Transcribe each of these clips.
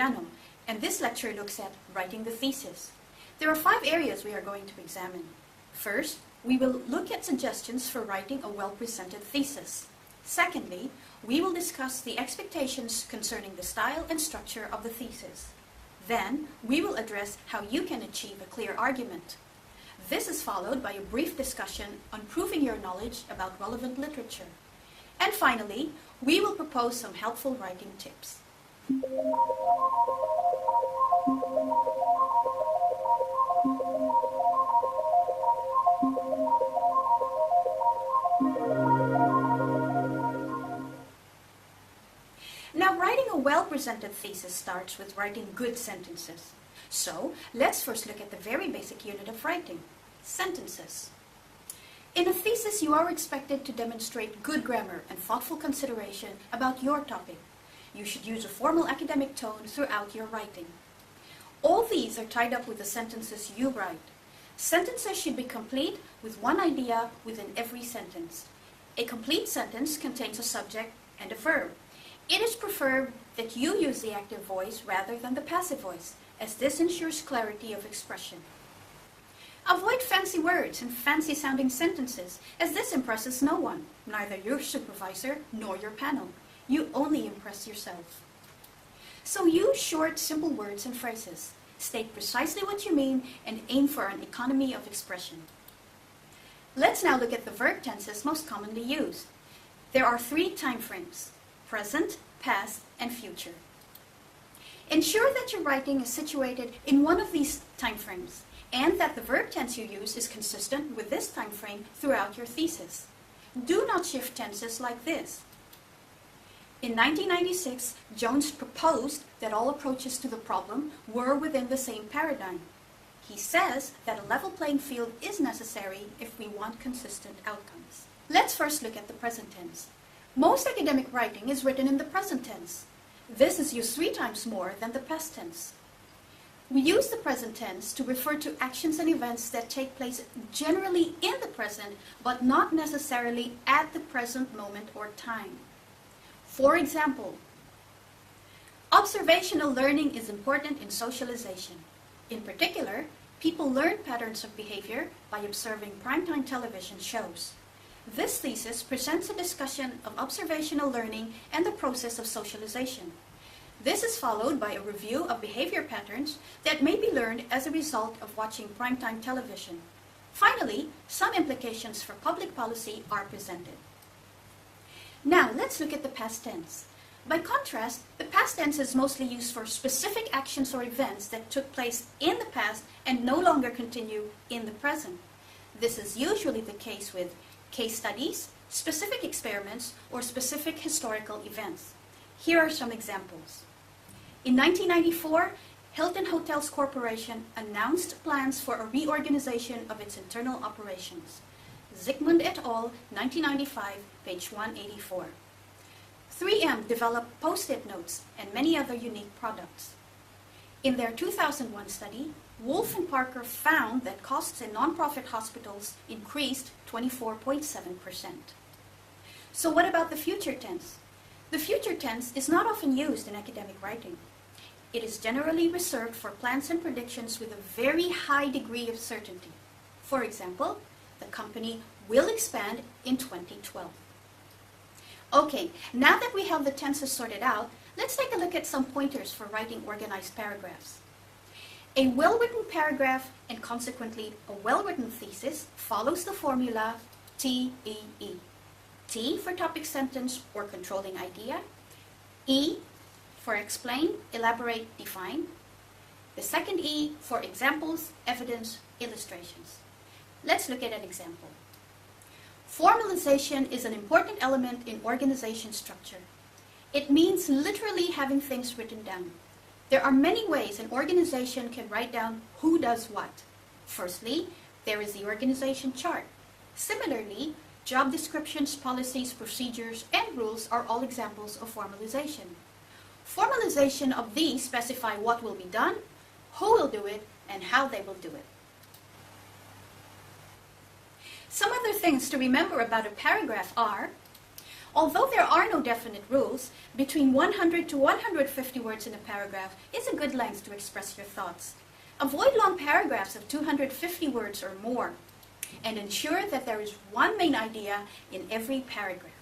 Italiano, and this lecture looks at writing the thesis. There are 5 areas we are going to examine. First, we will look at suggestions for writing a well-presented thesis. Secondly, we will discuss the expectations concerning the style and structure of the thesis. Then, we will address how you can achieve a clear argument. This is followed by a brief discussion on proving your knowledge about relevant literature. And finally, we will propose some helpful writing tips. Now, writing a well-presented thesis starts with writing good sentences. So, let's first look at the very basic unit of writing, sentences. In a thesis, you are expected to demonstrate good grammar and thoughtful consideration about your topic. You should use a formal academic tone throughout your writing. All these are tied up with the sentences you write. Sentences should be complete with one idea within every sentence. A complete sentence contains a subject and a verb. It is preferred that you use the active voice rather than the passive voice, as this ensures clarity of expression. Avoid fancy words and fancy-sounding sentences, as this impresses no one, neither your supervisor nor your panel. You only impress yourself. So use short, simple words and phrases. State precisely what you mean and aim for an economy of expression. Let's now look at the verb tenses most commonly used. There are 3 time frames: present, past, and future. Ensure that your writing is situated in one of these time frames, and that the verb tense you use is consistent with this time frame throughout your thesis. Do not shift tenses like this. In 1996, Jones proposed that all approaches to the problem were within the same paradigm. He says that a level playing field is necessary if we want consistent outcomes. Let's first look at the present tense. Most academic writing is written in the present tense. This is used 3 times more than the past tense. We use the present tense to refer to actions and events that take place generally in the present, but not necessarily at the present moment or time. For example, observational learning is important in socialization. In particular, people learn patterns of behavior by observing primetime television shows. This thesis presents a discussion of observational learning and the process of socialization. This is followed by a review of behavior patterns that may be learned as a result of watching primetime television. Finally, some implications for public policy are presented. Now, let's look at the past tense. By contrast, the past tense is mostly used for specific actions or events that took place in the past and no longer continue in the present. This is usually the case with case studies, specific experiments, or specific historical events. Here are some examples. In 1994, Hilton Hotels Corporation announced plans for a reorganization of its internal operations. Zygmunt et al., 1995, page 184. 3M developed Post-it notes and many other unique products. In their 2001 study, Wolf and Parker found that costs in nonprofit hospitals increased 24.7%. So what about the future tense? The future tense is not often used in academic writing. It is generally reserved for plans and predictions with a very high degree of certainty. For example, the company will expand in 2012. Okay, now that we have the tenses sorted out, let's take a look at some pointers for writing organized paragraphs. A well-written paragraph, and consequently a well-written thesis, follows the formula TEE. T for topic sentence or controlling idea. E for explain, elaborate, define. The second E for examples, evidence, illustrations. Let's look at an example. Formalization is an important element in organization structure. It means literally having things written down. There are many ways an organization can write down who does what. Firstly, there is the organization chart. Similarly, job descriptions, policies, procedures, and rules are all examples of formalization. Formalization of these specify what will be done, who will do it, and how they will do it. Some other things to remember about a paragraph are: Although there are no definite rules, between 100 to 150 words in a paragraph is a good length to express your thoughts. Avoid long paragraphs of 250 words or more, and ensure that there is one main idea in every paragraph.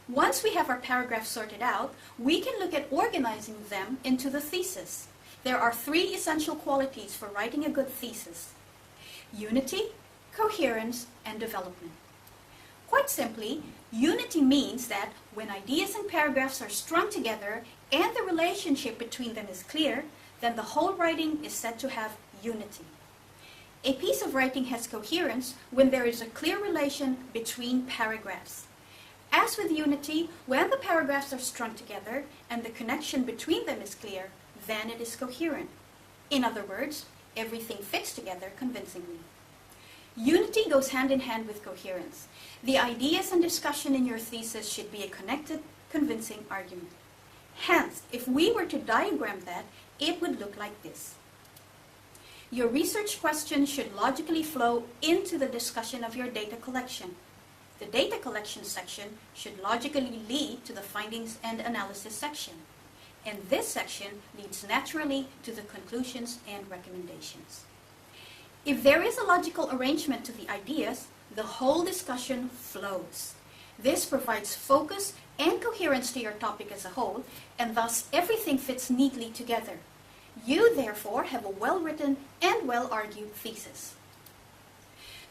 Once we have our paragraphs sorted out, we can look at organizing them into the thesis. There are 3 essential qualities for writing a good thesis: unity, coherence, and development. Quite simply, unity means that when ideas and paragraphs are strung together and the relationship between them is clear, then the whole writing is said to have unity. A piece of writing has coherence when there is a clear relation between paragraphs. As with unity, when the paragraphs are strung together and the connection between them is clear, then it is coherent. In other words, everything fits together convincingly. Unity goes hand in hand with coherence. The ideas and discussion in your thesis should be a connected, convincing argument. Hence, if we were to diagram that, it would look like this. Your research question should logically flow into the discussion of your data collection. The data collection section should logically lead to the findings and analysis section. And this section leads naturally to the conclusions and recommendations. If there is a logical arrangement to the ideas, the whole discussion flows. This provides focus and coherence to your topic as a whole, and thus everything fits neatly together. You, therefore, have a well-written and well-argued thesis.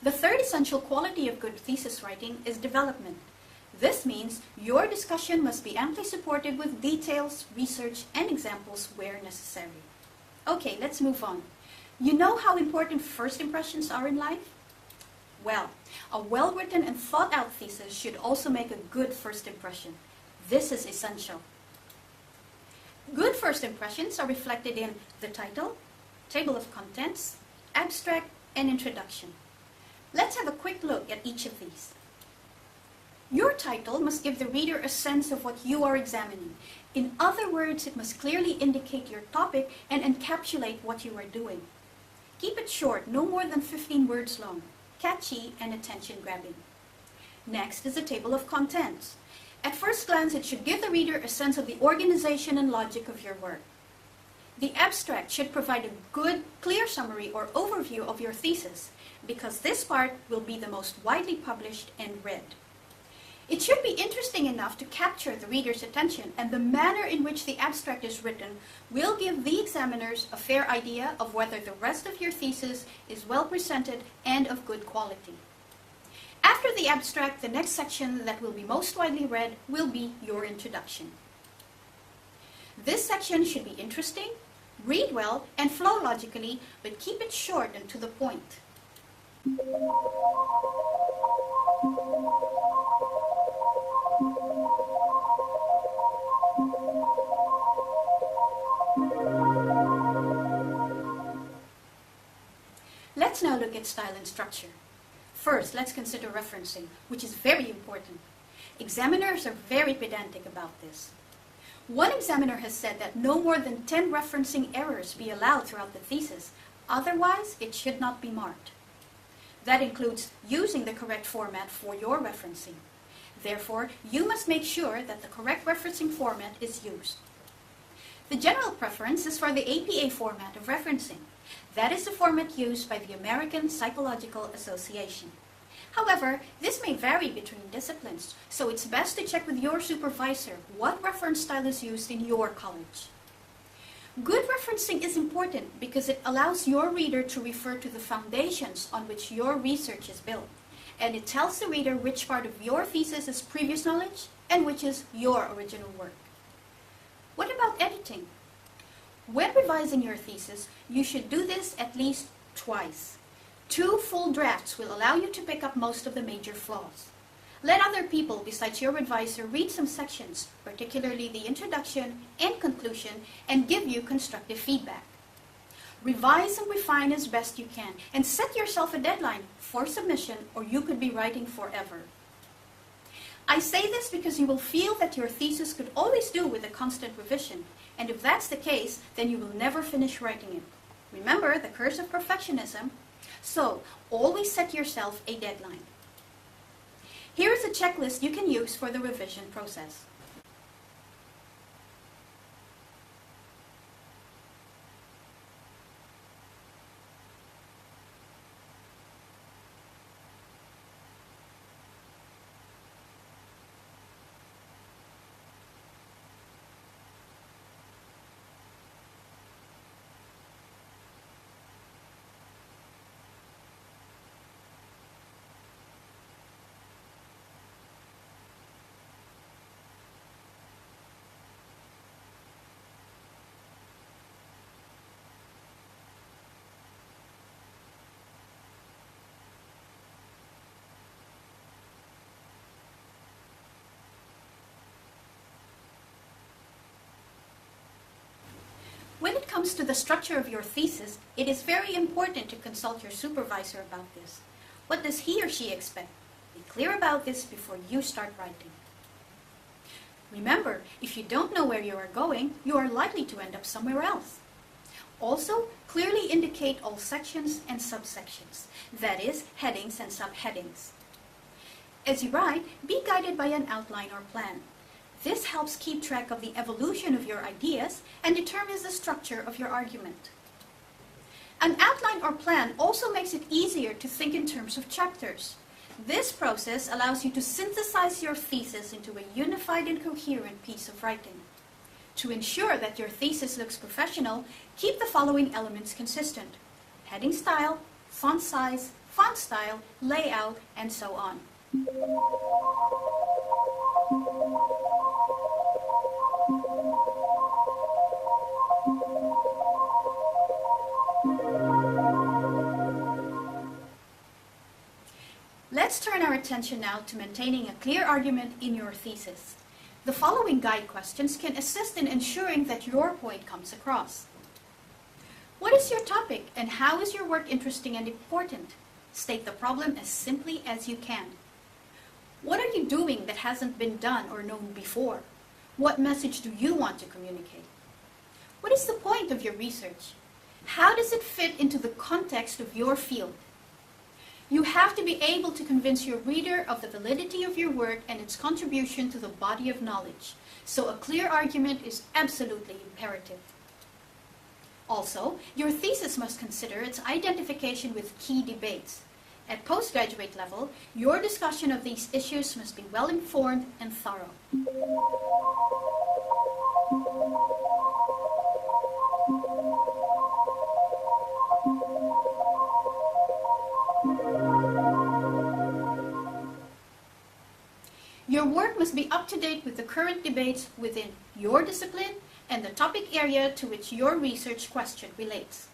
The third essential quality of good thesis writing is development. This means your discussion must be amply supported with details, research, and examples where necessary. Okay, let's move on. You know how important first impressions are in life? Well, a well-written and thought-out thesis should also make a good first impression. This is essential. Good first impressions are reflected in the title, table of contents, abstract, and introduction. Let's have a quick look at each of these. Your title must give the reader a sense of what you are examining. In other words, it must clearly indicate your topic and encapsulate what you are doing. Keep it short, no more than 15 words long, catchy and attention-grabbing. Next is the table of contents. At first glance, it should give the reader a sense of the organization and logic of your work. The abstract should provide a good, clear summary or overview of your thesis, because this part will be the most widely published and read. It should be interesting enough to capture the reader's attention, and the manner in which the abstract is written will give the examiners a fair idea of whether the rest of your thesis is well presented and of good quality. After the abstract, the next section that will be most widely read will be your introduction. This section should be interesting, read well, and flow logically, but keep it short and to the point. Let's now look at style and structure. First, let's consider referencing, which is very important. Examiners are very pedantic about this. One examiner has said that no more than 10 referencing errors be allowed throughout the thesis, otherwise it should not be marked. That includes using the correct format for your referencing. Therefore, you must make sure that the correct referencing format is used. The general preference is for the APA format of referencing. That is the format used by the American Psychological Association. However, this may vary between disciplines, so it's best to check with your supervisor what reference style is used in your college. Good referencing is important because it allows your reader to refer to the foundations on which your research is built, and it tells the reader which part of your thesis is previous knowledge and which is your original work. What about editing? When revising your thesis, you should do this at least twice. 2 full drafts will allow you to pick up most of the major flaws. Let other people besides your advisor read some sections, particularly the introduction and conclusion, and give you constructive feedback. Revise and refine as best you can, and set yourself a deadline for submission, or you could be writing forever. I say this because you will feel that your thesis could always do with a constant revision, and if that's the case, then you will never finish writing it. Remember the curse of perfectionism? So, always set yourself a deadline. Here is a checklist you can use for the revision process. When it comes to the structure of your thesis, it is very important to consult your supervisor about this. What does he or she expect? Be clear about this before you start writing. Remember, if you don't know where you are going, you are likely to end up somewhere else. Also, clearly indicate all sections and subsections, that is, headings and subheadings. As you write, be guided by an outline or plan. This helps keep track of the evolution of your ideas and determines the structure of your argument. An outline or plan also makes it easier to think in terms of chapters. This process allows you to synthesize your thesis into a unified and coherent piece of writing. To ensure that your thesis looks professional, keep the following elements consistent: heading style, font size, font style, layout, and so on. Let's turn our attention now to maintaining a clear argument in your thesis. The following guide questions can assist in ensuring that your point comes across. What is your topic and how is your work interesting and important? State the problem as simply as you can. What are you doing that hasn't been done or known before? What message do you want to communicate? What is the point of your research? How does it fit into the context of your field? You have to be able to convince your reader of the validity of your work and its contribution to the body of knowledge, so a clear argument is absolutely imperative. Also, your thesis must consider its identification with key debates. At postgraduate level, your discussion of these issues must be well informed and thorough. Your work must be up to date with the current debates within your discipline and the topic area to which your research question relates.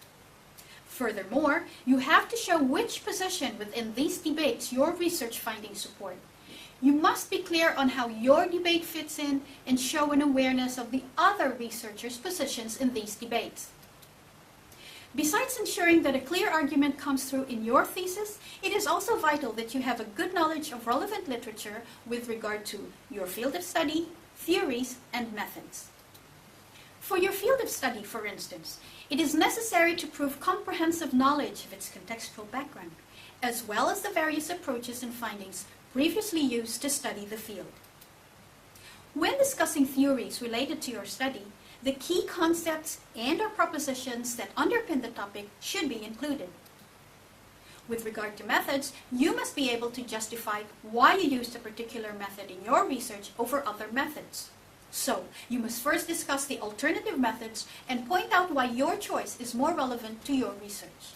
Furthermore, you have to show which position within these debates your research findings support. You must be clear on how your debate fits in and show an awareness of the other researchers' positions in these debates. Besides ensuring that a clear argument comes through in your thesis, it is also vital that you have a good knowledge of relevant literature with regard to your field of study, theories, and methods. For your field of study, for instance, it is necessary to prove comprehensive knowledge of its contextual background, as well as the various approaches and findings previously used to study the field. When discussing theories related to your study, the key concepts and/or propositions that underpin the topic should be included. With regard to methods, you must be able to justify why you used a particular method in your research over other methods. So, you must first discuss the alternative methods and point out why your choice is more relevant to your research.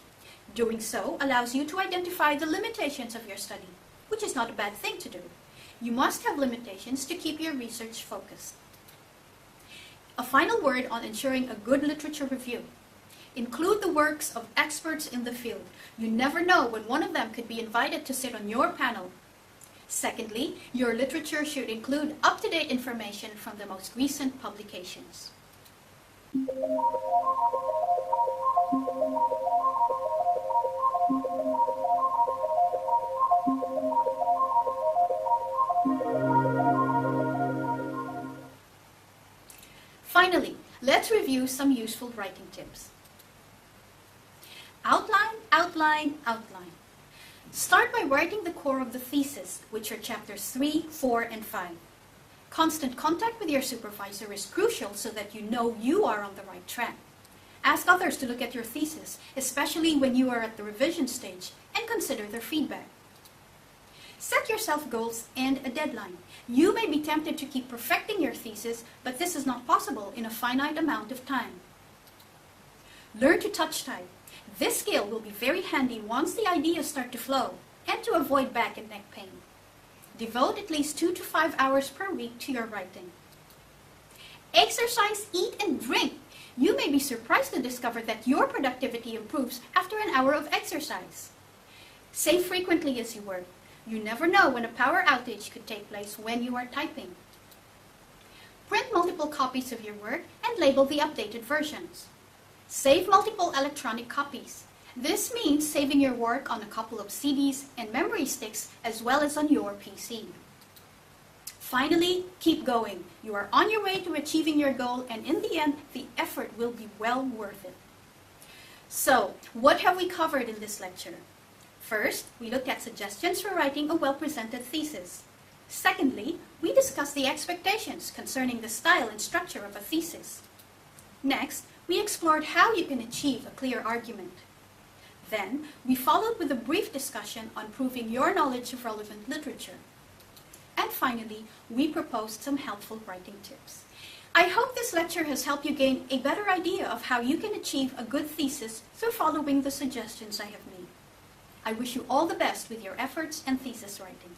Doing so allows you to identify the limitations of your study, which is not a bad thing to do. You must have limitations to keep your research focused. A final word on ensuring a good literature review. Include the works of experts in the field. You never know when one of them could be invited to sit on your panel. Secondly, your literature should include up-to-date information from the most recent publications. Finally, let's review some useful writing tips. Outline, outline, outline. Start by writing the core of the thesis, which are chapters 3, 4, and 5. Constant contact with your supervisor is crucial so that you know you are on the right track. Ask others to look at your thesis, especially when you are at the revision stage, and consider their feedback. Set yourself goals and a deadline. You may be tempted to keep perfecting your thesis, but this is not possible in a finite amount of time. Learn to touch type. This skill will be very handy once the ideas start to flow, and to avoid back and neck pain. Devote at least 2 to 5 hours per week to your writing. Exercise, eat, and drink. You may be surprised to discover that your productivity improves after an hour of exercise. Save frequently as you work. You never know when a power outage could take place when you are typing. Print multiple copies of your work and label the updated versions. Save multiple electronic copies. This means saving your work on a couple of CDs and memory sticks as well as on your PC. Finally, keep going. You are on your way to achieving your goal, and in the end, the effort will be well worth it. So, what have we covered in this lecture? First, we looked at suggestions for writing a well-presented thesis. Secondly, we discussed the expectations concerning the style and structure of a thesis. Next, we explored how you can achieve a clear argument. Then, we followed with a brief discussion on proving your knowledge of relevant literature. And finally, we proposed some helpful writing tips. I hope this lecture has helped you gain a better idea of how you can achieve a good thesis through following the suggestions I have made. I wish you all the best with your efforts and thesis writing.